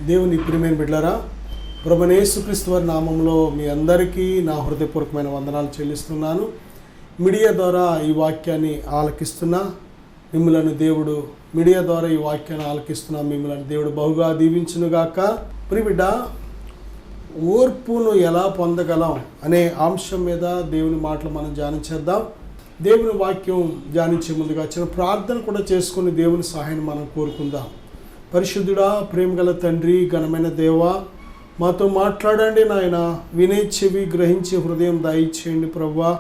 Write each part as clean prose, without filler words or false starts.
దేవుని ప్రియమైన బిడ్డలారా, ప్రభువైన యేసుక్రీస్తు వారి నామంలో మీ అందరికీ నా హృదయపూర్వకమైన వందనాలు చెల్లిస్తున్నాను. మీడియా ద్వారా ఈ వాక్యాన్ని ఆలకిస్తున్నా మిమ్మలను దేవుడు బహుగా దీవించునుగాక. ప్రియబిడ్డ, ఓర్పును ఎలా పొందగలం అనే అంశం మీద దేవుని మాటలు మనం ధ్యానం చేద్దాం. దేవుని వాక్యం ధ్యానించే ముందుగా చిన్న ప్రార్థన కూడా చేసుకుని దేవుని సహాయం మనం కోరుకుందాం. పరిశుద్ధుడా, ప్రేమగల తండ్రి, ఘనమైన దేవా, మాతో మాట్లాడండి నాయన. వినే చెవి, గ్రహించే హృదయం దయచేయండి ప్రభువా.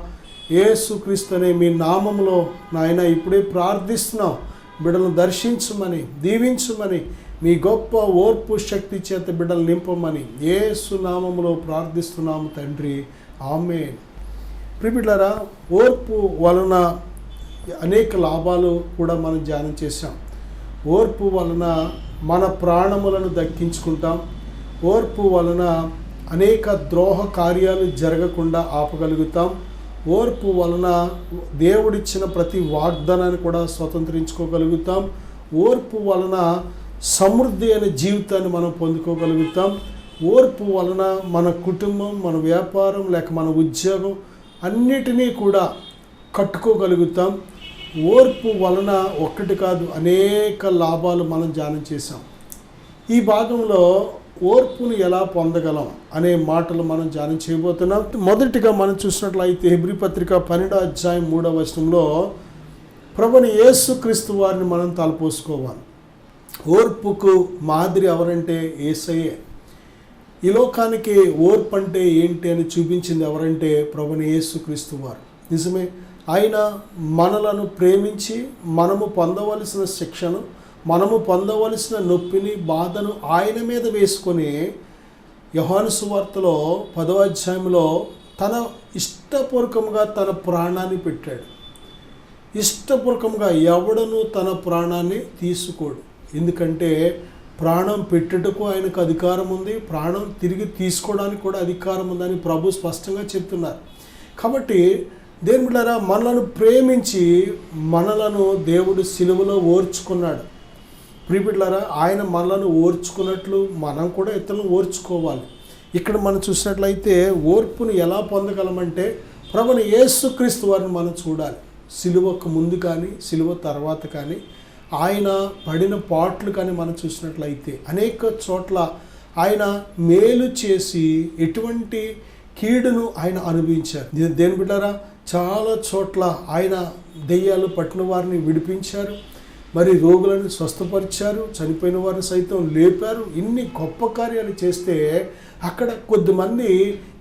యేసుక్రీస్తు అనే మీ నామంలో నాయన ఇప్పుడే ప్రార్థిస్తున్నాం. బిడ్డలను దర్శించమని, దీవించమని, మీ గొప్ప ఓర్పు శక్తి చేత బిడ్డలు నింపమని యేసు నామములో ప్రార్థిస్తున్నాము తండ్రి, ఆమేన్. ప్రియబిడ్డలారా, ఓర్పు వలన అనేక లాభాలు కూడా మనం ధ్యానం చేశాం. ఓర్పు వలన మన ప్రాణములను దక్కించుకుంటాం. ఓర్పు వలన అనేక ద్రోహ కార్యాలు జరగకుండా ఆపగలుగుతాం. ఓర్పు వలన దేవుడిచ్చిన ప్రతి వాగ్దానాన్ని కూడా స్వతంత్రించుకోగలుగుతాం. ఓర్పు వలన సమృద్ధి అనే జీవితాన్ని మనం పొందుకోగలుగుతాం. ఓర్పు వలన మన కుటుంబం, మన వ్యాపారం, లేక మన ఉద్యోగం అన్నిటినీ కూడా కట్టుకోగలుగుతాం. ఓర్పు వలన ఒక్కటి కాదు, అనేక లాభాలు మనం ధ్యానం చేసాం. ఈ భాగంలో ఓర్పును ఎలా పొందగలం అనే మాటలు మనం ధ్యానం చేయబోతున్నాం. మొదటిగా మనం చూసినట్లయితే హెబ్రీ పత్రిక 12వ అధ్యాయం 3వ వచనంలో ప్రభువైన యేసుక్రీస్తు వారిని మనం తలపోసుకోవాలి. ఓర్పుకు మాదిరి ఎవరంటే యేసయ్యే. ఈ లోకానికి ఓర్పు అంటే ఏంటి అని చూపించింది ఎవరంటే ప్రభువైన యేసుక్రీస్తు వారు. నిజమే, ఆయన మనలను ప్రేమించి మనము పొందవలసిన శిక్షను, మనము పొందవలసిన నొప్పిని, బాధను ఆయన మీద వేసుకొని యోహాను సువార్తలో 10వ అధ్యాయంలో తన ఇష్టపూర్వకంగా తన ప్రాణాన్ని పెట్టాడు. ఇష్టపూర్వకంగా ఎవడను తన ప్రాణాన్ని తీసుకోడు. ఎందుకంటే ప్రాణం పెట్టుటకు ఆయనకు అధికారం ఉంది, ప్రాణం తిరిగి తీసుకోవడానికి కూడా అధికారం ఉందని ప్రభు స్పష్టంగా చెప్తున్నారు. కాబట్టి దేవుని బిడ్డలారా, మనలను ప్రేమించి మనలను దేవుడు సిలువలో ఓర్చుకున్నాడు. ప్రియబిడ్డలారా, ఆయన మనలను ఓర్చుకున్నట్లు మనం కూడా ఇతరులను ఓర్చుకోవాలి. ఇక్కడ మనం చూసినట్లయితే ఓర్పును ఎలా పొందగలమంటే ప్రభువైన యేసుక్రీస్తు వారిని మనం చూడాలి. సిలువకు ముందు కానీ సిలువ తర్వాత కానీ ఆయన పడిన పాట్లు కానీ మనం చూసినట్లయితే అనేక చోట్ల ఆయన మేలు చేసి ఎటువంటి కీడును ఆయన అనుభవించారు. దేని బిడ్డారా, చాలా చోట్ల ఆయన దెయ్యాలు పట్టిన వారిని విడిపించారు, మరి రోగులను స్వస్థపరిచారు, చనిపోయిన వారిని సైతం లేపారు. ఇన్ని గొప్ప కార్యాలు చేస్తే అక్కడ కొద్దిమంది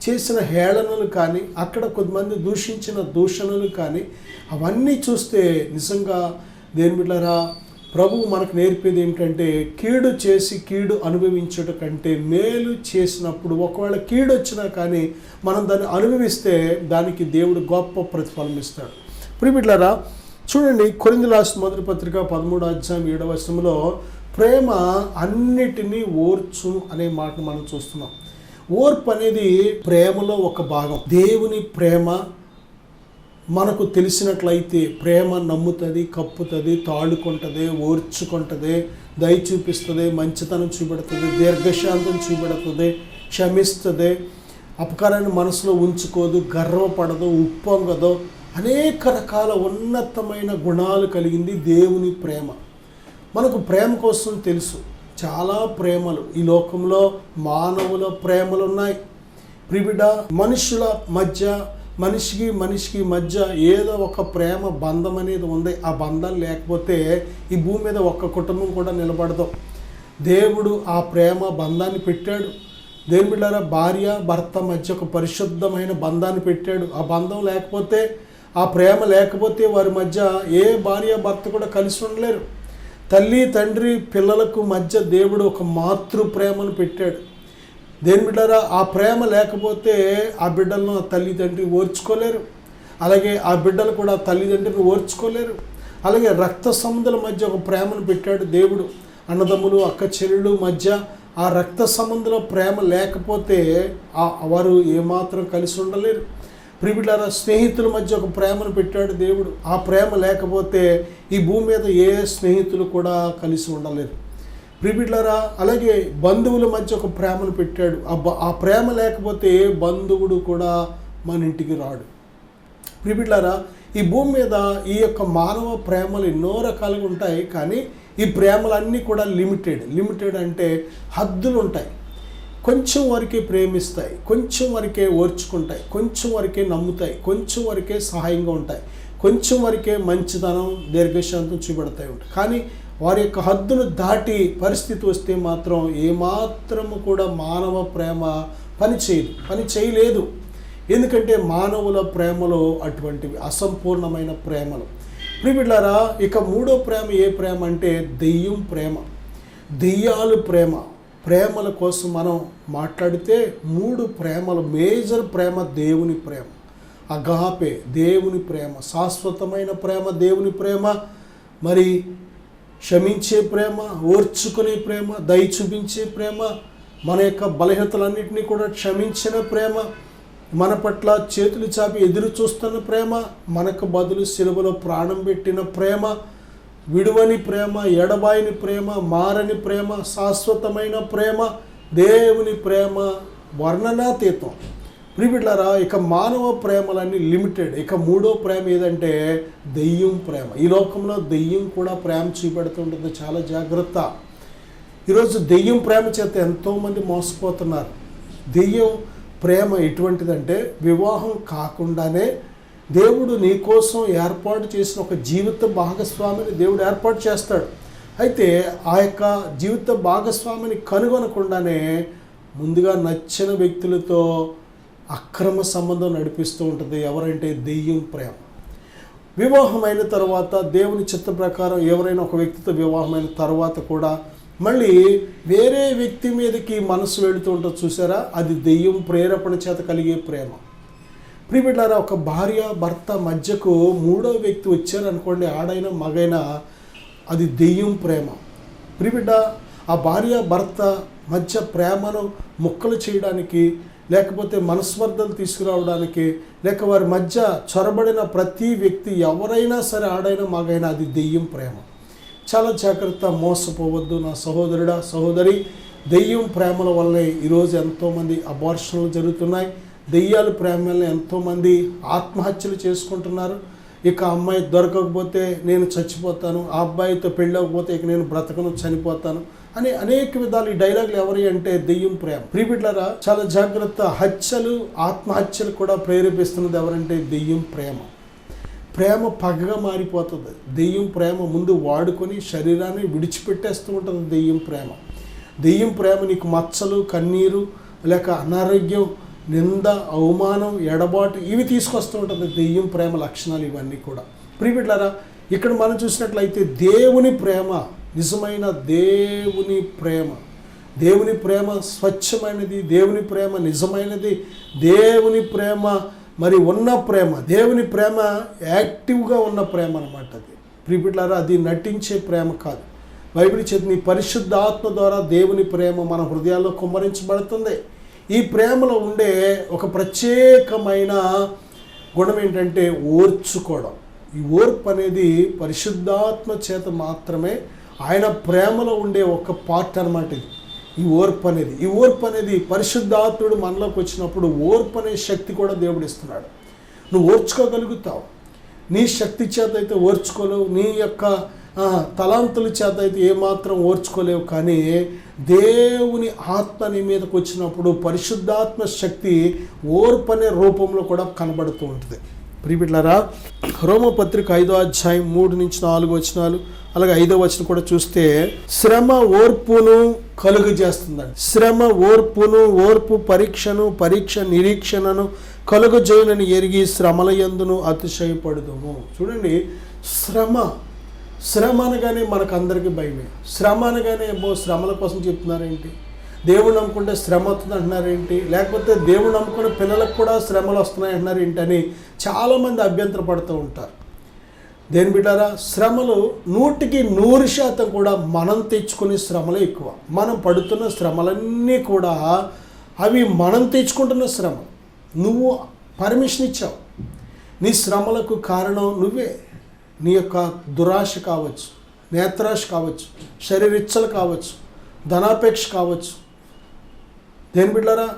చేసిన హేళనలు కానీ, అక్కడ కొద్దిమంది దూషించిన దూషణలు కానీ అవన్నీ చూస్తే నిజంగా దేని బిడ్డలారా, ప్రభువు మనకు నేర్పేది ఏమిటంటే కీడు చేసి కీడు అనుభవించుట కంటే మేలు చేసినప్పుడు ఒకవేళ కీడు వచ్చినా కానీ మనం దాన్ని అనుభవిస్తే దానికి దేవుడు గొప్ప ప్రతిఫలం ఇస్తాడు. ప్రియబిడ్డలారా, చూడండి, కొరింథీయులకు రాసిన మొదటి పత్రిక 13వ అధ్యాయం 7వ వచనంలో ప్రేమ అన్నిటినీ ఓర్చు అనే మాట మనం చూస్తున్నాం. ఓర్పు అనేది ప్రేమలో ఒక భాగం. దేవుని ప్రేమ మనకు తెలిసినట్లయితే ప్రేమ నమ్ముతుంది, కప్పుతుంది, తాడుకుంటుంది, ఓర్చుకుంటుంది, దయ చూపిస్తుంది, మంచితనం చూపెడుతుంది, దీర్ఘశాంతం చూపెడుతుంది, క్షమిస్తుంది, అపకారాన్ని మనసులో ఉంచుకోదు, గర్వపడదు, ఉప్పొంగదు. అనేక రకాల ఉన్నతమైన గుణాలు కలిగింది దేవుని ప్రేమ. మనకు ప్రేమ కోసం తెలుసు, చాలా ప్రేమలు ఈ లోకంలో మానవుల ప్రేమలు ఉన్నాయి. ప్రియబిడ్డ, మనుషుల మధ్య, మనిషికి మధ్య ఏదో ఒక ప్రేమ బంధం అనేది ఉంది. ఆ బంధం లేకపోతే ఈ భూమి మీద ఒక్క కుటుంబం కూడా నిలబడదు. దేవుడు ఆ ప్రేమ బంధాన్ని పెట్టాడు. దేవుని బిడ్డలారా, భార్య భర్త మధ్య ఒక పరిశుద్ధమైన బంధాన్ని పెట్టాడు. ఆ బంధం లేకపోతే, ఆ ప్రేమ లేకపోతే వారి మధ్య ఏ భార్య భర్త కూడా కలిసి ఉండలేరు. తల్లి తండ్రి పిల్లలకు మధ్య దేవుడు ఒక మాతృ ప్రేమను పెట్టాడు. దేని బిడ్డలారా, ఆ ప్రేమ లేకపోతే ఆ బిడ్డలను తల్లిదండ్రి ఓర్చుకోలేరు. అలాగే ఆ బిడ్డలు కూడా తల్లిదండ్రిని ఓర్చుకోలేరు. అలాగే రక్త సంబంధాల మధ్య ఒక ప్రేమను పెట్టాడు దేవుడు. అన్నదమ్ములు, అక్క చెల్లెళ్ళు మధ్య ఆ రక్త సంబంధంలో ప్రేమ లేకపోతే వారు ఏమాత్రం కలిసి ఉండలేరు. ప్రియబిడ్డలారా, స్నేహితుల మధ్య ఒక ప్రేమను పెట్టాడు దేవుడు. ఆ ప్రేమ లేకపోతే ఈ భూమి మీద ఏ స్నేహితులు కూడా కలిసి ఉండలేరు. ప్రిబిడ్లరా, అలాగే బంధువుల మధ్య ఒక ప్రేమను పెట్టాడు. ఆ ప్రేమ లేకపోతే ఏ బంధువుడు కూడా మన ఇంటికి రాడు. ప్రిబిడ్లరా, ఈ భూమి మీద ఈ యొక్క మానవ ప్రేమలు ఎన్నో రకాలుగా ఉంటాయి. కానీ ఈ ప్రేమలన్నీ కూడా లిమిటెడ్ అంటే హద్దులు ఉంటాయి. కొంచెం వరకే ప్రేమిస్తాయి, కొంచెం వరకే ఓర్చుకుంటాయి, కొంచెం వరకే నమ్ముతాయి, కొంచెం వరకే సహాయంగా ఉంటాయి, కొంచెం వరకే మంచితనం దీర్ఘశాంతం చూపెడతాయి ఉంటాయి. కానీ వారి యొక్క హద్దును దాటి పరిస్థితి వస్తే మాత్రం ఏమాత్రము కూడా మానవ ప్రేమ పని చేయలేదు. ఎందుకంటే మానవుల ప్రేమలో అటువంటివి అసంపూర్ణమైన ప్రేమలు. ప్రియబిడ్డలారా, ఇక మూడో ప్రేమ ఏ ప్రేమ అంటే దెయ్యం ప్రేమ, దెయ్యాలు ప్రేమల కోసం మనం మాట్లాడితే 3 ప్రేమలు. మేజర్ ప్రేమ దేవుని ప్రేమ, అగాపే దేవుని ప్రేమ, శాశ్వతమైన ప్రేమ దేవుని ప్రేమ, మరి క్షమించే ప్రేమ, ఓర్చుకునే ప్రేమ, దయ చూపించే ప్రేమ, మన యొక్క బలహీనతలన్నింటినీ కూడా క్షమించిన ప్రేమ, మన పట్ల చేతులు చాపి ఎదురు చూస్తున్న ప్రేమ, మనకు బదులు సిలువలో ప్రాణం పెట్టిన ప్రేమ, విడువని ప్రేమ, ఎడబాయిని ప్రేమ, మారని ప్రేమ, శాశ్వతమైన ప్రేమ, దేవుని ప్రేమ వర్ణనాతీతం. ప్రియబిడ్డలారా, ఇక మానవ ప్రేమలన్నీ లిమిటెడ్. ఇక మూడో ప్రేమ ఏదంటే దెయ్యం ప్రేమ. ఈ లోకంలో దెయ్యం కూడా ప్రేమ చూపెడుతుంటుంది, చాలా జాగ్రత్త. ఈరోజు దెయ్యం ప్రేమ చేత ఎంతోమంది మోసపోతున్నారు. దెయ్యం ప్రేమ ఎటువంటిదంటే వివాహం కాకుండానే దేవుడు నీ కోసం ఏర్పాటు చేసిన ఒక జీవిత భాగస్వామిని దేవుడు ఏర్పాటు చేస్తాడు. అయితే ఆ యొక్క జీవిత భాగస్వామిని కనుగొనకుండానే ముందుగా నచ్చిన వ్యక్తులతో అక్రమ సంబంధం నడిపిస్తూ ఉంటుంది. ఎవరంటే దెయ్యం ప్రేమ. వివాహమైన తర్వాత దేవుని చిత్త ప్రకారం ఎవరైనా ఒక వ్యక్తితో వివాహమైన తర్వాత కూడా మళ్ళీ వేరే వ్యక్తి మీదకి మనసు వెళుతూ ఉంటుంది, చూసారా? అది దెయ్యం ప్రేరేపణ చేత కలిగే ప్రేమ. ప్రియబిడ్డలారా, ఒక భార్య భర్త మధ్యకు మూడో వ్యక్తి వచ్చారనుకోండి, ఆడైనా మగైనా, అది దెయ్యం ప్రేమ. ప్రియబిడ్డ, ఆ భార్య భర్త మధ్య ప్రేమను ముక్కలు చేయడానికి, లేకపోతే మనస్పర్ధలు తీసుకురావడానికి, లేక వారి మధ్య చొరబడిన ప్రతి వ్యక్తి ఎవరైనా సరే, ఆడైనా మగైనా, అది దెయ్యం ప్రేమ. చాలా జాగ్రత్త, మోసపోవద్దు నా సహోదరుడా సహోదరి. దెయ్యం ప్రేమల వల్లే ఈరోజు ఎంతోమంది అబార్షన్లు జరుగుతున్నాయి. దెయ్యాల ప్రేమ వల్ల ఎంతోమంది ఆత్మహత్యలు చేసుకుంటున్నారు. ఇక అమ్మాయి దొరకకపోతే నేను చచ్చిపోతాను, ఆ అబ్బాయితో పెళ్ళకపోతే ఇక నేను బ్రతకను, చనిపోతాను అని అనేక విధాలు ఈ డైలాగులు ఎవరి అంటే దెయ్యం ప్రేమ. ప్రియబిడ్డలారా, చాలా జాగ్రత్త. హత్యలు, ఆత్మహత్యలు కూడా ప్రేరేపిస్తున్నది ఎవరంటే దెయ్యం ప్రేమ. ప్రేమ పగగా మారిపోతుంది. దెయ్యం ప్రేమ ముందు వాడుకొని శరీరాన్ని విడిచిపెట్టేస్తూ ఉంటుంది. దెయ్యం ప్రేమ నీకు మచ్చలు, కన్నీరు, లేక అనారోగ్యం, నింద, అవమానం, ఎడబాటు ఇవి తీసుకొస్తూ ఉంటుంది. దెయ్యం ప్రేమ లక్షణాలు ఇవన్నీ కూడా. ప్రియబిడ్డలారా, ఇక్కడ మనం చూసినట్లయితే దేవుని ప్రేమ, నిజమైన దేవుని ప్రేమ, దేవుని ప్రేమ స్వచ్ఛమైనది, దేవుని ప్రేమ నిజమైనది, దేవుని ప్రేమ మరి ఉన్న ప్రేమ, దేవుని ప్రేమ యాక్టివ్గా ఉన్న ప్రేమ అన్నమాట. అది ప్రియబిడ్డలారా, అది నటించే ప్రేమ కాదు. బైబిల్ చేతి నీ పరిశుద్ధ ఆత్మ ద్వారా దేవుని ప్రేమ మన హృదయాల్లో కుమ్మరించబడుతుంది. ఈ ప్రేమలో ఉండే ఒక ప్రత్యేకమైన గుణం ఏంటంటే ఓర్చుకోవడం. ఈ ఓర్పు అనేది పరిశుద్ధాత్మ చేత మాత్రమే, ఆయన ప్రేమలో ఉండే ఒక పార్ట్ అన్నమాట ఇది. ఈ ఓర్పు అనేది పరిశుద్ధాత్ముడు మనలోకి వచ్చినప్పుడు ఓర్పు అనే శక్తి కూడా దేవుడు ఇస్తున్నాడు. నువ్వు ఓర్చుకోగలుగుతావు. నీ శక్తి చేత అయితే ఓర్చుకోలేవు, నీ యొక్క తలాంతుల చేత అయితే ఏమాత్రం ఓర్చుకోలేవు. కానీ దేవుని ఆత్మ నీ మీదకి వచ్చినప్పుడు పరిశుద్ధాత్మ శక్తి ఓర్పు అనే రూపంలో కూడా కనబడుతూ ఉంటుంది. ప్రియబిడ్డలారా, రోమపత్రిక 5వ అధ్యాయం 3 నుంచి 4 వచనాలు, అలాగే 5వ వచనం కూడా చూస్తే శ్రమ ఓర్పును కలుగజేస్తుందండి. శ్రమ ఓర్పును, ఓర్పు పరీక్షను, పరీక్ష నిరీక్షణను కలుగజేయునని ఎరిగి శ్రమల యందును అతిశయపడుదుము. చూడండి, శ్రమ అనగానే మనకు అందరికీ భయమే. శ్రమ అనగానే శ్రమల కోసం చెప్తున్నారేంటి, దేవుడు నమ్ముకుంటే శ్రమ వస్తుంది అంటున్నారేంటి, లేకపోతే దేవుడు నమ్ముకున్న పిల్లలకు కూడా శ్రమలు వస్తున్నాయి అంటున్నారేంటి అని చాలామంది అభ్యంతర పడుతూ ఉంటారు. దేని బిడ్డారా, శ్రమలు 100% కూడా మనం తెచ్చుకునే శ్రమలే ఎక్కువ. మనం పడుతున్న శ్రమలన్నీ కూడా అవి మనం తెచ్చుకుంటున్న శ్రమ. నువ్వు పర్మిషన్ ఇచ్చావు. నీ శ్రమలకు కారణం నువ్వే. నీ యొక్క దురాశ కావచ్చు, నేత్రాశ కావచ్చు, శరీరిచ్చలు కావచ్చు, ధనాపేక్ష కావచ్చు, దేని బిడ్డలారా,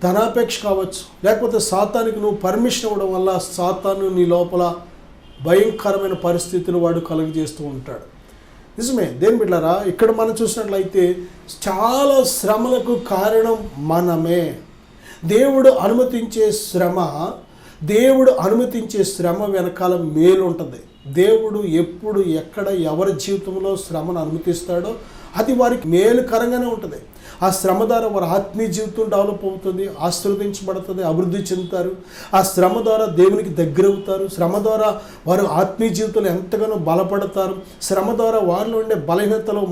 ధనాపేక్ష కావచ్చు, లేకపోతే సాతానికి నువ్వు పర్మిషన్ ఇవ్వడం వల్ల సాతాను నీ లోపల భయంకరమైన పరిస్థితులు వాడు కలుగజేస్తూ ఉంటాడు. నిజమే, దేని బిడ్డలారా, ఇక్కడ మనం చూసినట్లయితే చాలా శ్రమలకు కారణం మనమే. దేవుడు అనుమతించే శ్రమ వెనకాల మేలు ఉంటుంది. దేవుడు ఎప్పుడు ఎక్కడ ఎవరి జీవితంలో శ్రమను అనుమతిస్తాడో అది వారికి మేలుకరంగానే ఉంటుంది. ఆ శ్రమ ద్వారా వారి ఆత్మీయ జీవితం డెవలప్ అవుతుంది, ఆశీర్వదించబడుతుంది, అభివృద్ధి చెందుతారు. ఆ శ్రమ ద్వారా దేవునికి దగ్గర అవుతారు. శ్రమ ద్వారా వారు ఆత్మీయ జీవితంలో ఎంతగానో బలపడతారు. శ్రమ ద్వారా వారిలో ఉండే బలహీనతలో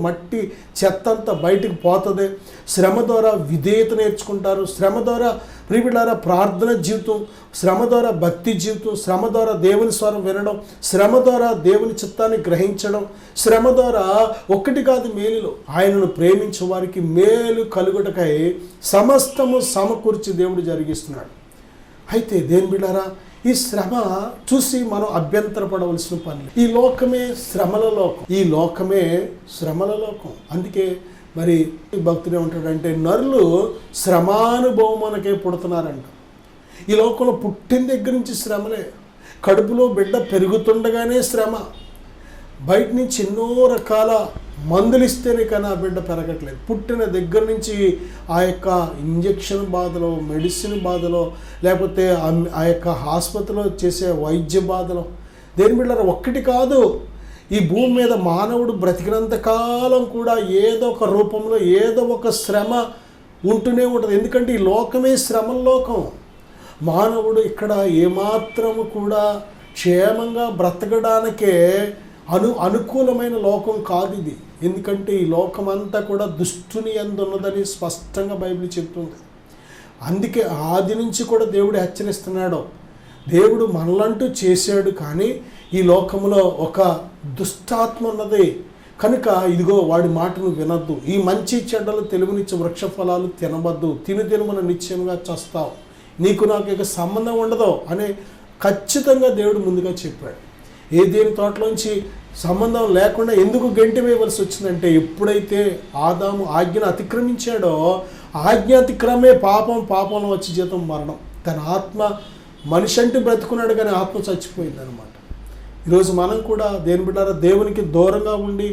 మట్టి చెత్తంతా బయటికి పోతుంది. శ్రమ ద్వారా విధేయత నేర్చుకుంటారు. శ్రమ ద్వారా ప్రియబిడ్డలారా ప్రార్థన జీవితం, శ్రమ ద్వారా భక్తి జీవితం, శ్రమ ద్వారా దేవుని స్వరం వినడం, శ్రమ ద్వారా దేవుని చిత్తాన్ని గ్రహించడం, శ్రమ ద్వారా ఒక్కటి కాదు మేలులో ఆయనను ప్రేమించే వారికి మేలు కలుగుటకై సమస్తము సమకూర్చి దేవుడు జరిగిస్తున్నాడు. అయితే దేని బిడ్డలారా, ఈ శ్రమ చూసి మనం అభ్యంతరపడవలసిన పని. ఈ లోకమే శ్రమల లోకం. అందుకే మరి భక్తుడు ఏమంటాడంటే, నరులు శ్రమానుభవమునకే పుడుతున్నారంట. ఈ లోకంలో పుట్టిన దగ్గర నుంచి శ్రమలే. కడుపులో బిడ్డ పెరుగుతుండగానే శ్రమ. బయట నుంచి ఎన్నో రకాల మందులు ఇస్తేనే కానీ ఆ బిడ్డ పెరగట్లేదు. పుట్టిన దగ్గర నుంచి ఆ యొక్క ఇంజెక్షన్ బాధలో, మెడిసిన్ బాధలో, లేకపోతే ఆ యొక్క ఆసుపత్రిలో చేసే వైద్య బాధలో. దేని బిడ్డ ఒక్కటి కాదు, ఈ భూమి మీద మానవుడు బ్రతికినంత కాలం కూడా ఏదో ఒక రూపంలో ఏదో ఒక శ్రమ ఉంటూనే ఉంటుంది. ఎందుకంటే ఈ లోకమే శ్రమల లోకం. మానవుడు ఇక్కడ ఏమాత్రము కూడా క్షేమంగా బ్రతకడానికే అనుకూలమైన లోకం కాదు ఇది. ఎందుకంటే ఈ లోకమంతా కూడా దుష్టుని యందు ఉన్నదని స్పష్టంగా బైబిల్ చెప్తుంది. అందుకే ఆది నుంచి కూడా దేవుడు హెచ్చరిస్తున్నాడు. దేవుడు మనలంటూ చేశాడు, కానీ ఈ లోకంలో ఒక దుష్టాత్మ ఉన్నది కనుక ఇదిగో వాడి మాటను వినొద్దు, ఈ మంచి చెడ్డలు తెలుగునిచ్చే వృక్ష ఫలాలు తినవద్దు, తినుదినమున నిశ్చయంగా చస్తావు, నీకు నాకు ఇక సంబంధం ఉండదు అనే ఖచ్చితంగా దేవుడు ముందుగా చెప్పాడు. ఏదేని తోటలోంచి సంబంధం లేకుండా ఎందుకు గెంటి వేయవలసి వచ్చిందంటే, ఎప్పుడైతే ఆదాము ఆజ్ఞను అతిక్రమించాడో ఆజ్ఞ అతిక్రమే పాపంలో వచ్చి జీతం మరణం. తన ఆత్మ మనిషి అంటూ బ్రతుకున్నాడు, కానీ ఆత్మ చచ్చిపోయిందనమాట. ఈరోజు మనం కూడా దేని బిడ్డారా దేవునికి దూరంగా ఉండి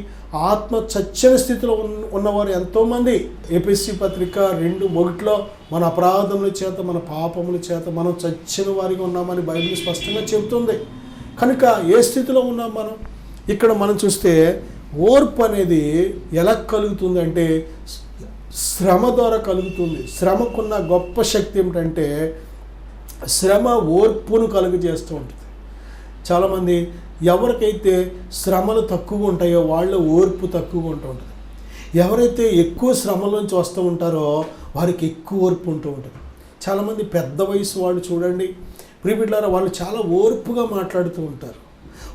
ఆత్మ చచ్చని స్థితిలో ఉన్నవారు ఎంతోమంది. ఎపిఎస్సి పత్రిక 2:1 మన అపరాధముల చేత, మన పాపముల చేత మనం చచ్చిన వారిగా ఉన్నామని బైబిల్ స్పష్టంగా చెబుతుంది. కనుక ఏ స్థితిలో ఉన్నాం మనం? ఇక్కడ మనం చూస్తే ఓర్పు అనేది ఎలా కలుగుతుంది అంటే శ్రమ ద్వారా కలుగుతుంది. శ్రమకున్న గొప్ప శక్తి ఏమిటంటే శ్రమ ఓర్పును కలుగజేస్తూ ఉంటుంది. చాలామంది ఎవరికైతే శ్రమలు తక్కువ ఉంటాయో వాళ్ళ ఓర్పు తక్కువగా ఉంటూ ఉంటుంది. ఎవరైతే ఎక్కువ శ్రమల నుంచి వస్తూ ఉంటారో వారికి ఎక్కువ ఓర్పు ఉంటూ ఉంటుంది. చాలామంది పెద్ద వయసు వాళ్ళు చూడండి ప్రియబిడ్డలారా, వాళ్ళు చాలా ఓర్పుగా మాట్లాడుతూ ఉంటారు.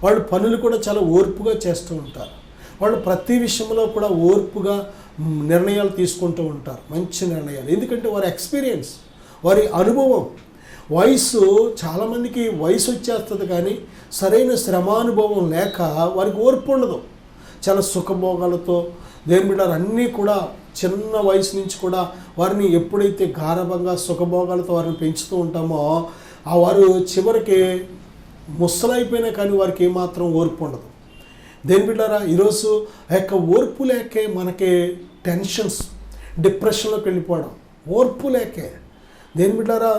వాళ్ళు పనులు కూడా చాలా ఓర్పుగా చేస్తూ ఉంటారు. వాళ్ళు ప్రతి విషయంలో కూడా ఓర్పుగా నిర్ణయాలు తీసుకుంటూ ఉంటారు, మంచి నిర్ణయాలు. ఎందుకంటే వారి ఎక్స్పీరియన్స్, వారి అనుభవం. వయసు చాలామందికి వయసు వచ్చేస్తుంది, కానీ సరైన శ్రమానుభవం లేక వారికి ఓర్పు ఉండదు. చాలా సుఖభోగాలతో దేని బిడ్డలు అన్నీ కూడా చిన్న వయసు నుంచి కూడా వారిని ఎప్పుడైతే గారభంగా సుఖభోగాలతో వారిని పెంచుతూ ఉంటామో ఆ వారు చివరికి ముసలైపోయినా కానీ వారికి ఏమాత్రం ఓర్పు ఉండదు. దేని బిడ్డారా, ఈరోజు ఆ యొక్క ఓర్పు లేకే మనకి టెన్షన్స్, డిప్రెషన్లోకి వెళ్ళిపోవడం. ఓర్పు లేకే దేని బిడ్డారా,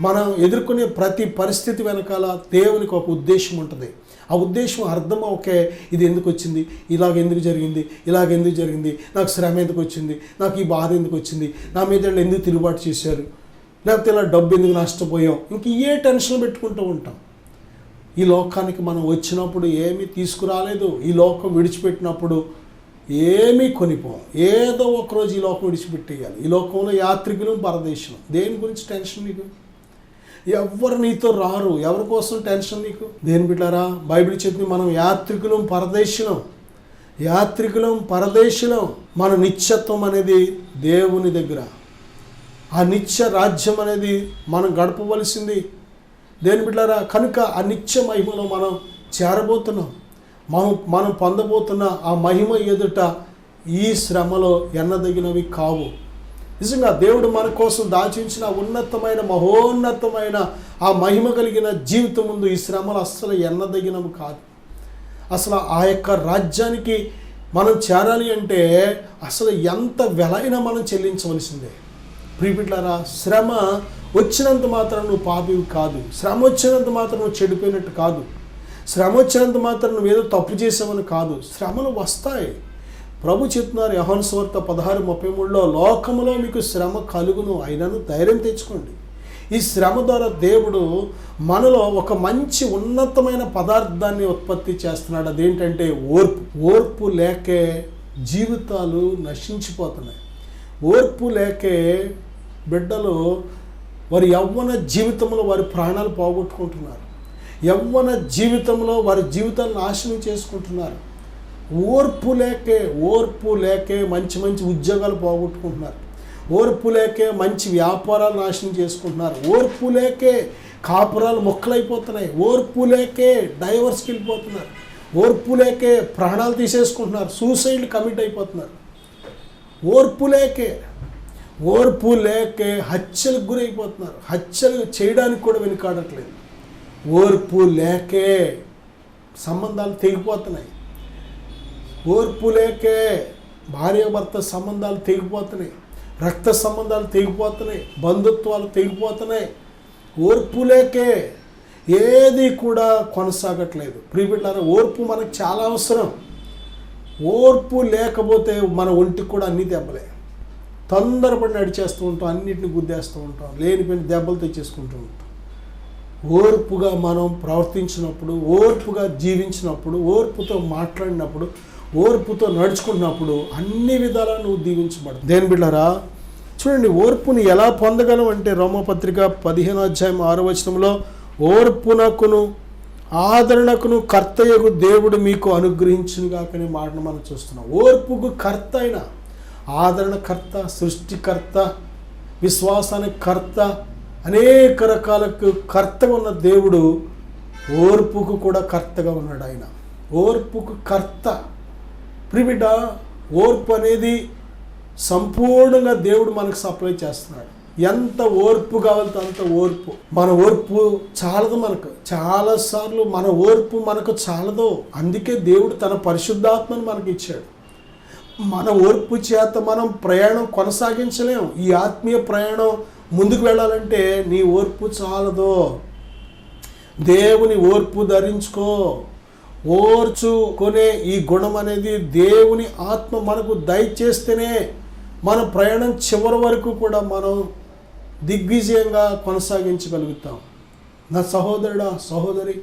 మనం ఎదుర్కొనే ప్రతి పరిస్థితి వెనకాల దేవునికి ఒక ఉద్దేశం ఉంటుంది. ఆ ఉద్దేశం అర్థం ఓకే, ఇది ఎందుకు వచ్చింది, ఇలాగెందుకు జరిగింది, నాకు శ్రమ ఎందుకు వచ్చింది, నాకు ఈ బాధ ఎందుకు వచ్చింది, నా మీద ఎందుకు తిరుగుబాటు చేశారు, లేకపోతే ఇలా డబ్బు ఎందుకు నష్టపోయాం, ఇంక ఏ టెన్షన్ పెట్టుకుంటూ ఉంటాం. ఈ లోకానికి మనం వచ్చినప్పుడు ఏమీ తీసుకురాలేదు. ఈ లోకం విడిచిపెట్టినప్పుడు ఏమీ కొనిపోం. ఏదో ఒకరోజు ఈ లోకం విడిచిపెట్టేయాలి. ఈ లోకంలో యాత్రికులు పరదేశం. దేని గురించి టెన్షన్ నీకు? ఎవరు నీతో రారు, ఎవరి కోసం టెన్షన్ నీకు? దేని బిడ్డారా, బైబిల్ చెప్పింది మనం యాత్రికులం పరదేశులం. మన నిత్యత్వం అనేది దేవుని దగ్గర. ఆ నిత్య రాజ్యం అనేది మనం గడపవలసింది. దేని బిడ్డారా, కనుక ఆ నిత్య మహిమలో మనం చేరబోతున్నాం. మనం పొందబోతున్న ఆ మహిమ ఎదుట ఈ శ్రమలో ఎన్నదగినవి కావు. నిజంగా దేవుడు మన కోసం దాచించిన ఉన్నతమైన మహోన్నతమైన ఆ మహిమ కలిగిన జీవితం ముందు ఈ శ్రమలు అస్సలు ఎన్నదగినవి కాదు. అసలు ఆ యొక్క రాజ్యానికి మనం చేరాలి అంటే అసలు ఎంత వెలైనా మనం చెల్లించవలసిందే. ప్రియబిడ్డలారా, శ్రమ వచ్చినంత మాత్రం నువ్వు పాపివి కాదు. శ్రమ వచ్చినంత మాత్రం నువ్వు చెడిపోయినట్టు కాదు. శ్రమ వచ్చినంత మాత్రం నువ్వు ఏదో తప్పు చేసావని కాదు. శ్రమలు వస్తాయి. ప్రభు చెప్తున్నారు యోహాను సువార్త 16:33లో, లోకములో మీకు శ్రమ కలుగును, అయినను ధైర్యం తెచ్చుకోండి. ఈ శ్రమ ద్వారా దేవుడు మనలో ఒక మంచి ఉన్నతమైన పదార్థాన్ని ఉత్పత్తి చేస్తున్నాడు. అదేంటంటే ఓర్పు. ఓర్పు లేకే జీవితాలు నశించిపోతున్నాయి. ఓర్పు లేకే బిడ్డలు వారి యవ్వన జీవితంలో వారి ప్రాణాలు పోగొట్టుకుంటున్నారు. యవ్వన జీవితంలో వారి జీవితాలను నాశనం చేసుకుంటున్నారు. ఓర్పు లేకే మంచి మంచి ఉద్యోగాలు పోగొట్టుకుంటున్నారు. ఓర్పు లేకే మంచి వ్యాపారాలు నాశనం చేసుకుంటున్నారు. ఓర్పు లేకే కాపురాలు మొక్కలైపోతున్నాయి. ఓర్పు లేకే డైవర్స్కి వెళ్ళిపోతున్నారు. ఓర్పు లేకే ప్రాణాలు తీసేసుకుంటున్నారు. సూసైడ్లు కమిట్ అయిపోతున్నారు. ఓర్పు లేకే హత్యలకు గురైపోతున్నారు. హత్యలు చేయడానికి కూడా వెనుకాడట్లేదు. ఓర్పు లేకే సంబంధాలు తెగిపోతున్నాయి. ఓర్పు లేకే భార్యాభర్త సంబంధాలు తెగిపోతున్నాయి. రక్త సంబంధాలు తెగిపోతున్నాయి. బంధుత్వాలు తెగిపోతున్నాయి. ఓర్పు లేకే ఏది కూడా కొనసాగట్లేదు. ప్రియబిడ్డలారా, ఓర్పు మనకు చాలా అవసరం. ఓర్పు లేకపోతే మన ఒంటికి కూడా అన్నీ దెబ్బలే. తొందరపడి నడిచేస్తూ ఉంటాం, అన్నిటిని గుద్దేస్తూ ఉంటాం, లేనిపోయిన దెబ్బలు తెచ్చేసుకుంటూ ఉంటాం. ఓర్పుగా మనం ప్రవర్తించినప్పుడు, ఓర్పుగా జీవించినప్పుడు, ఓర్పుతో మాట్లాడినప్పుడు, ఓర్పుతో నడుచుకున్నప్పుడు అన్ని విధాలా నువ్వు దీవించబడతావు. దేని బిడ్డలారా, చూడండి, ఓర్పుని ఎలా పొందగలం అంటే రోమపత్రిక 15:6 ఓర్పునకును ఆదరణకును కర్తయగు దేవుడు మీకు అనుగ్రహించునుగాకనే మాటను మనం చూస్తున్నాం. ఓర్పుకు కర్త అయిన, ఆదరణకర్త, సృష్టికర్త, విశ్వాసానికి కర్త, అనేక రకాలకు కర్తగా ఉన్న దేవుడు ఓర్పుకు కూడా కర్తగా ఉన్నాడు. ఆయన ఓర్పుకు కర్త. ప్రియబిడ్డ, ఓర్పు అనేది సంపూర్ణంగా దేవుడు మనకు సప్లై చేస్తున్నాడు. ఎంత ఓర్పు కావాలంటే అంత ఓర్పు. మన ఓర్పు చాలదు. మనకు చాలాసార్లు మన ఓర్పు మనకు చాలదు. అందుకే దేవుడు తన పరిశుద్ధాత్మను మనకి ఇచ్చాడు. మన ఓర్పు చేత మనం ప్రయాణం కొనసాగించలేం. ఈ ఆత్మీయ ప్రయాణం ముందుకు వెళ్ళాలంటే నీ ఓర్పు చాలదు. దేవుని ఓర్పు ధరించుకో. ఓర్చుకునే ఈ గుణం అనేది దేవుని ఆత్మ మనకు దయచేస్తేనే మన ప్రయాణం చివరి వరకు కూడా మనం దిగ్విజయంగా కొనసాగించగలుగుతాం. నా సహోదరుడా, సహోదరి,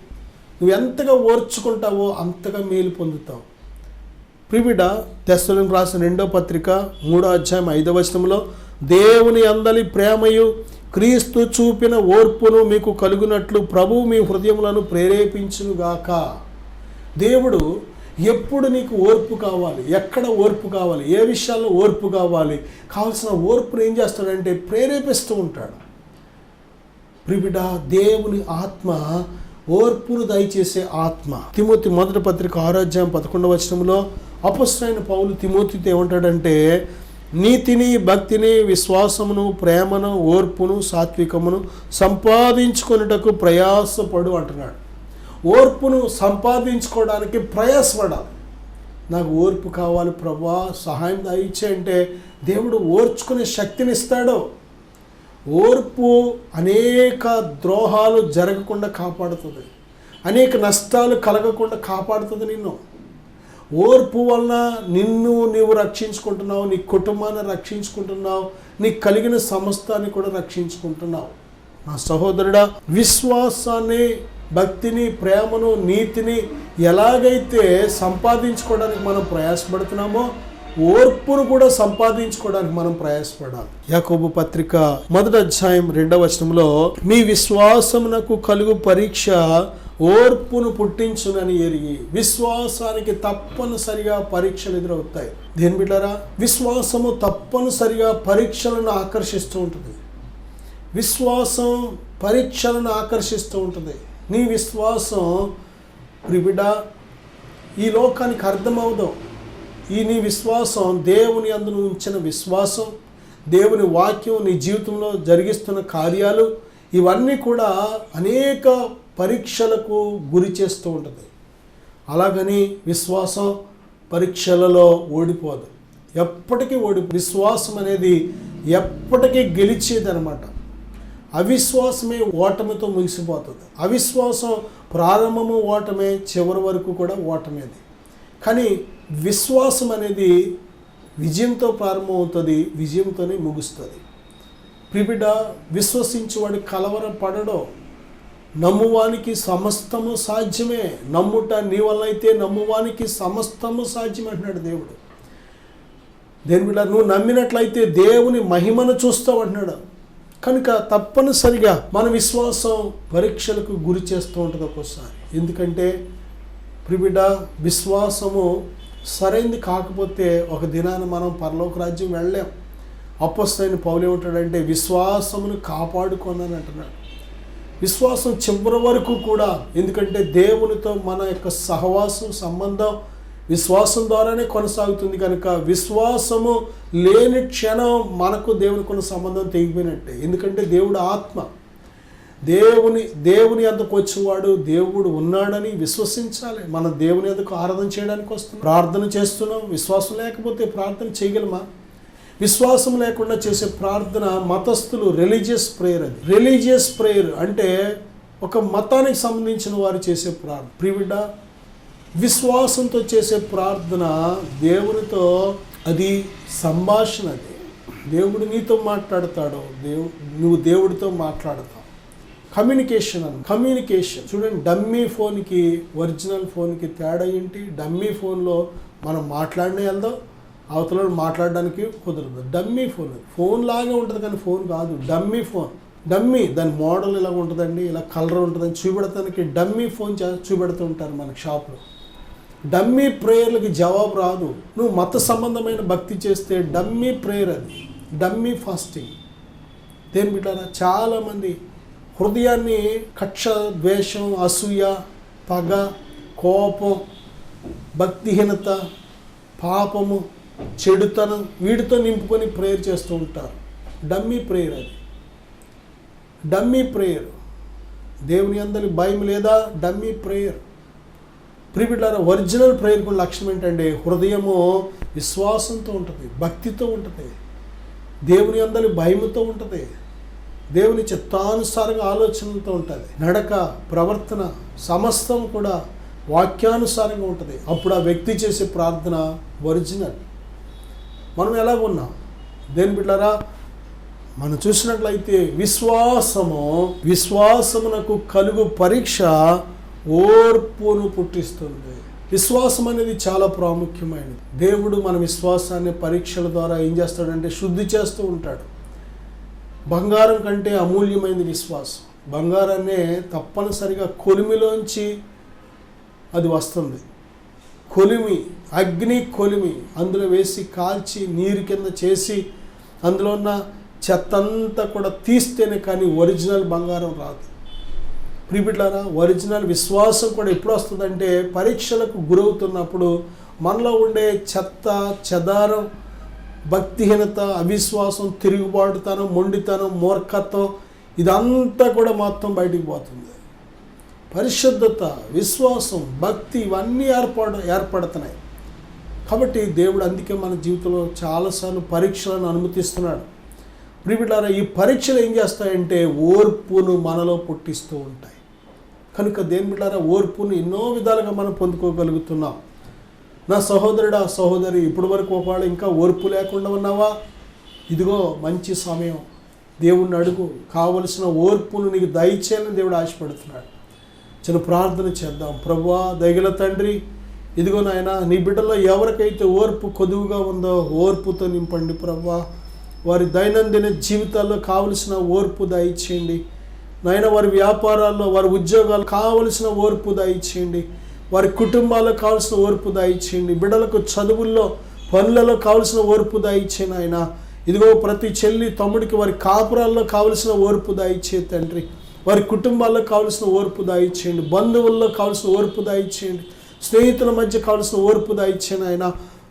నువ్వు ఎంతగా ఓర్చుకుంటావో అంతగా మేలు పొందుతావు. ప్రియబిడ్డ, తెస్సలోనికీయులకు రాసిన 2వ పత్రిక 3:5 దేవుని అందలి ప్రేమయు క్రీస్తు చూపిన ఓర్పును మీకు కలుగునట్లు ప్రభువు మీ హృదయములను ప్రేరేపించునుగాక. దేవుడు ఎప్పుడు నీకు ఓర్పు కావాలి, ఎక్కడ ఓర్పు కావాలి, ఏ విషయాల్లో ఓర్పు కావాలి, కావాల్సిన ఓర్పును ఏం చేస్తాడంటే ప్రేరేపిస్తూ ఉంటాడు. ప్రియబిడ్డ, దేవుని ఆత్మ ఓర్పును దయచేసే ఆత్మ. తిమోతి 1వ పత్రిక 6:11 అపొస్తలుడైన పౌలు తిమోతితో ఏమంటాడంటే, నీతిని, భక్తిని, విశ్వాసమును, ప్రేమను, ఓర్పును, సాత్వికమును సంపాదించుకొనుటకు ప్రయాసపడు అంటున్నాడు. ఓర్పును సంపాదించుకోవడానికి ప్రయాసపడాలి. నాకు ఓర్పు కావాలి ప్రభువా, సహాయం దయచేయంటే దేవుడు ఓర్చుకునే శక్తిని ఇస్తాడు. ఓర్పు అనేక ద్రోహాలు జరగకుండా కాపాడుతుంది. అనేక నష్టాలు కలగకుండా కాపాడుతుంది నిన్ను. ఓర్పు వలన నిన్ను నీవు రక్షించుకుంటున్నావు, నీ కుటుంబాన్ని రక్షించుకుంటున్నావు, నీకు కలిగిన సమస్తాన్ని కూడా రక్షించుకుంటున్నావు. నా సహోదరుడా, విశ్వాసాన్ని, భక్తిని, ప్రేమను, నీతిని ఎలాగైతే సంపాదించుకోవడానికి మనం ప్రయాసపడుతున్నామో ఓర్పును కూడా సంపాదించుకోవడానికి మనం ప్రయాసపడాలి. యాకోబు పత్రిక 1:2 మీ విశ్వాసమునకు కలుగు పరీక్ష ఓర్పును పుట్టించునని ఎరిగి. విశ్వాసానికి తప్పనిసరిగా పరీక్షలు ఎదురవుతాయి. దేని బిడ్డారా, విశ్వాసము తప్పనిసరిగా పరీక్షలను ఆకర్షిస్తూ ఉంటుంది. విశ్వాసం పరీక్షలను ఆకర్షిస్తూ ఉంటుంది. నీ విశ్వాసం ప్రియబిడ్డ ఈ లోకానికి అర్థమవుదాం. ఈ నీ విశ్వాసం, దేవుని యందు నువ్వు ఉంచిన విశ్వాసం, దేవుని వాక్యం నీ జీవితంలో జరిగిస్తున్న కార్యాలు, ఇవన్నీ కూడా అనేక పరీక్షలకు గురి చేస్తూ ఉంటుంది. అలాగని విశ్వాసం పరీక్షలలో ఓడిపోదు, ఎప్పటికీ విశ్వాసం అనేది ఎప్పటికీ గెలిచేదనమాట. అవిశ్వాసమే ఓటమితో ముగిసిపోతుంది. అవిశ్వాసం ప్రారంభము ఓటమే, చివరి వరకు కూడా ఓటమేది. కానీ విశ్వాసం అనేది విజయంతో ప్రారంభమవుతుంది, విజయంతోనే ముగుస్తుంది. ప్రిబిడ్డ, విశ్వసించువాడు కలవరపడడో, నమ్మువానికి సమస్తము సాధ్యమే. నమ్ముట నీ వల్ల అయితే నమ్మువానికి సమస్తము సాధ్యం అంటున్నాడు దేవుడు. దేని బిడ్డ, నువ్వు నమ్మినట్లయితే దేవుని మహిమను చూస్తావు అంటున్నాడు. కనుక తప్పనిసరిగా మన విశ్వాసం పరీక్షలకు గురి చేస్తూ ఉంటుంది ఒక్కోసారి. ఎందుకంటే ప్రిబిడ్డ, విశ్వాసము సరైనది కాకపోతే ఒక దినాన మనం పరలోక రాజ్యం వెళ్ళలేం. అపొస్తలుడైన పౌలు ఏమంటాడంటే విశ్వాసమును కాపాడుకోనని అంటున్నాడు. విశ్వాసం చివరి వరకు కూడా, ఎందుకంటే దేవునితో మన యొక్క సహవాసం, సంబంధం విశ్వాసం ద్వారానే కొనసాగుతుంది. కనుక విశ్వాసము లేని క్షణం మనకు దేవునికి ఉన్న సంబంధం తెగిపోయినట్టే. ఎందుకంటే దేవుడు ఆత్మ. దేవుని అంతకు వచ్చేవాడు దేవుడు ఉన్నాడని విశ్వసించాలి. మనం దేవుని అంతకు ఆరాధన చేయడానికి వస్తున్నాం, ప్రార్థన చేస్తున్నాం. విశ్వాసం లేకపోతే ప్రార్థన చేయగలమా? విశ్వాసం లేకుండా చేసే ప్రార్థన మతస్థులు రిలీజియస్ ప్రేయర్. అది రిలీజియస్ ప్రేయర్ అంటే ఒక మతానికి సంబంధించిన వారు చేసే ప్రార్థన. ప్రియుడ, విశ్వాసంతో చేసే ప్రార్థన దేవునితో అది సంభాషణ. అది దేవుడు నీతో మాట్లాడతాడు, నువ్వు దేవుడితో మాట్లాడతావు. కమ్యూనికేషన్ చూడండి. డమ్మీ ఫోన్కి ఒరిజినల్ ఫోన్కి తేడా ఏంటి? డమ్మీ ఫోన్లో మనం మాట్లాడినే వెళ్దాం, అవతల మాట్లాడడానికి కుదరదు. డమ్మీ ఫోన్ లాగే ఉంటుంది కానీ ఫోన్ కాదు. డమ్మీ ఫోన్, దాని మోడల్ ఇలా ఉంటుందండి, ఇలా కలర్ ఉంటుందని చూపెడతానికి డమ్మీ ఫోన్ చూపెడుతూ ఉంటారు మనకి షాప్లో. డమ్మీ ప్రేయర్లకి జవాబు రాదు. నువ్వు మత సంబంధమైన భక్తి చేస్తే డమ్మీ ప్రేయర్, అది డమ్మీ ఫాస్టింగ్. దేని బిడ్డారా, చాలామంది హృదయాన్ని కక్ష, ద్వేషం, అసూయ, పగ, కోపం, భక్తిహీనత, పాపము, చెడుతనం వీటితో నింపుకొని ప్రేయర్ చేస్తూ ఉంటారు. డమ్మీ ప్రేయర్, అది డమ్మీ ప్రేయర్. దేవుని అందరి భయం లేదా? Dummy prayer. ప్రియులారా, ఒరిజినల్ ప్రేయర్ కూడా లక్ష్యం ఏంటంటే హృదయము విశ్వాసంతో ఉంటుంది, భక్తితో ఉంటుంది, దేవుని అందరి భయముతో ఉంటుంది, దేవుని చిత్తానుసారంగా ఆలోచనలతో ఉంటుంది. నడక, ప్రవర్తన సమస్తం కూడా వాక్యానుసారంగా ఉంటుంది. అప్పుడు ఆ వ్యక్తి చేసే ప్రార్థన ఒరిజినల్. మనం ఎలాగ ఉన్నాం? దేని బిడ్డారా, మనం చూసినట్లయితే విశ్వాసమునకు కలుగు పరీక్ష ఓర్పును పుట్టిస్తుంది. విశ్వాసం అనేది చాలా ప్రాముఖ్యమైనది. దేవుడు మన విశ్వాసాన్ని పరీక్షల ద్వారా ఏం చేస్తాడంటే శుద్ధి చేస్తూ ఉంటాడు. బంగారం కంటే అమూల్యమైనది విశ్వాసం. బంగారాన్నే తప్పనిసరిగా కొలిమిలోంచి అది వస్తుంది. అగ్ని కొలిమి అందులో వేసి కాల్చి నీరు కింద చేసి అందులో ఉన్న చెత్తంతా కూడా తీస్తేనే కానీ ఒరిజినల్ బంగారం రాదు. ప్రియులారా, ఒరిజినల్ విశ్వాసం కూడా ఎప్పుడు వస్తుందంటే పరీక్షలకు గురవుతున్నప్పుడు మనలో ఉండే చెత్త, చెదారం, భక్తిహీనత, అవిశ్వాసం, తిరుగుబాటుతనం, మొండితనం, మూర్ఖత్వం ఇదంతా కూడా మొత్తం బయటికి పోతుంది. పరిశుద్ధత, విశ్వాసం, భక్తి ఇవన్నీ ఏర్పడుతున్నాయి. కాబట్టి దేవుడు అందుకే మన జీవితంలో చాలాసార్లు పరీక్షలను అనుమతిస్తున్నాడు. ప్రియులారా, ఈ పరీక్షలు ఏం చేస్తాయంటే ఓర్పును మనలో పుట్టిస్తూ ఉంటాయి. కనుక దేని బిడ్డారా, ఓర్పును ఎన్నో విధాలుగా మనం పొందుకోగలుగుతున్నాం. నా సహోదరుడా, సహోదరి, ఇప్పటి వరకు ఒకవేళ ఇంకా ఓర్పు లేకుండా ఉన్నావా? ఇదిగో మంచి సమయం. దేవుణ్ణి అడుగు, కావలసిన ఓర్పును నీకు దయచేయాలని దేవుడు ఆశపడుతున్నాడు. చిన్న ప్రార్థన చేద్దాం. ప్రభువా, దయగల తండ్రి, ఇదిగో నాయన, నీ బిడ్డల్లో ఎవరికైతే ఓర్పు కొదువుగా ఉందో ఓర్పుతో నింపండి ప్రభువా. వారి దైనందిన జీవితాల్లో కావలసిన ఓర్పు దయచేయండి నాయన. వారి వ్యాపారాల్లో, వారి ఉద్యోగాలు కావలసిన ఓర్పు దయచేయండి. వారి కుటుంబాల్లో కావలసిన ఓర్పు దయచేయండి. బిడ్డలకు చదువుల్లో, పనులలో కావలసిన ఓర్పు దయచేయండి ఆయన. ఇదిగో ప్రతి చెల్లి, తమ్ముడికి వారి కాపురాల్లో కావలసిన ఓర్పు దయచేయండి తండ్రి. వారి కుటుంబాల్లో కావలసిన ఓర్పు దయచేయండి. బంధువుల్లో కావలసిన ఓర్పు దయచేయండి. స్నేహితుల మధ్య కావలసిన ఓర్పు దయచేయండి ఆయన.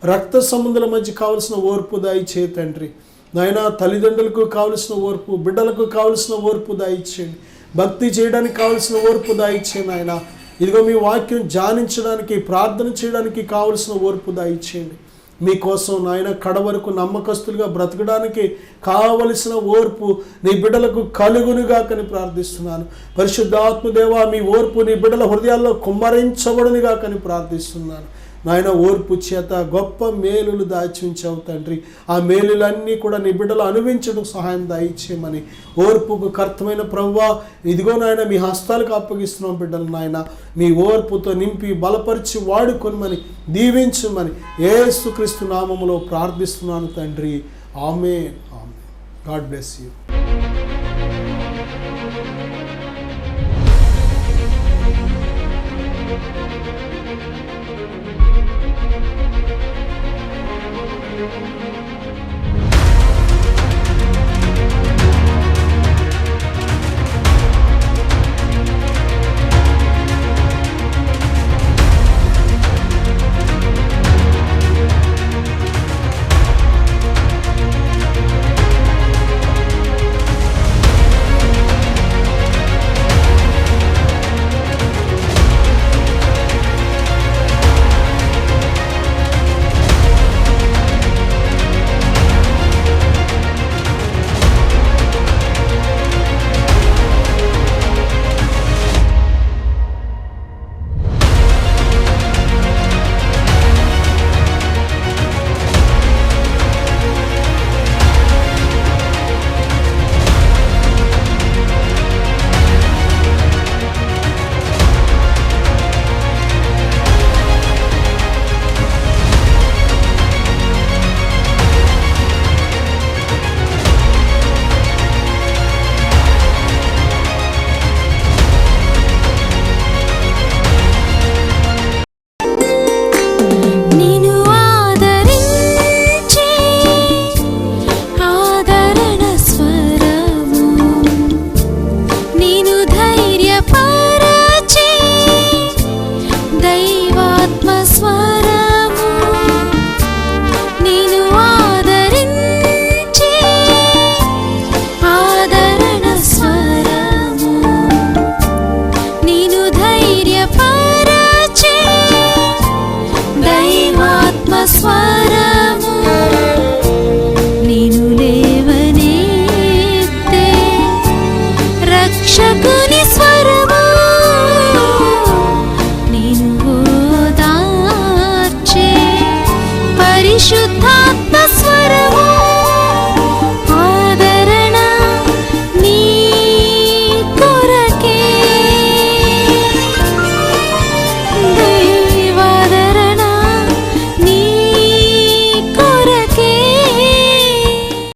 రక్త సంబంధుల మధ్య కావలసిన ఓర్పు దయచే తండ్రి. నాయన తల్లిదండ్రులకు కావలసిన ఓర్పు, బిడ్డలకు కావలసిన ఓర్పు దయచేయండి. భక్తి చేయడానికి కావలసిన ఓర్పు దయచేయండి నాయన. ఇదిగో మీ వాక్యం ధ్యానించడానికి, ప్రార్థన చేయడానికి కావలసిన ఓర్పు దయచేయండి. మీకోసం నాయన కడ వరకు నమ్మకస్తులుగా బ్రతకడానికి కావలసిన ఓర్పు నీ బిడ్డలకు కలుగునుగాకని ప్రార్థిస్తున్నాను. పరిశుద్ధాత్మదేవా, మీ ఓర్పు నీ బిడ్డల హృదయాల్లో కుమ్మరించబడునుగాకని ప్రార్థిస్తున్నాను. నాయన ఓర్పు చేత గొప్ప మేలులు దాచి ఉంచావు తండ్రి. ఆ మేలులన్నీ కూడా నీ బిడ్డలు అనుభవించడం సహాయం దయచేయమని, ఓర్పుకు కర్తమైన ప్రభువా ఇదిగో నాయన మీ హస్తాలకు అప్పగిస్తున్నాం బిడ్డలు. నాయన మీ ఓర్పుతో నింపి బలపరిచి వాడుకొనమని, దీవించమని యేసుక్రీస్తు నామములో ప్రార్థిస్తున్నాను తండ్రి. ఆమేన్. ఆమేన్. God bless you.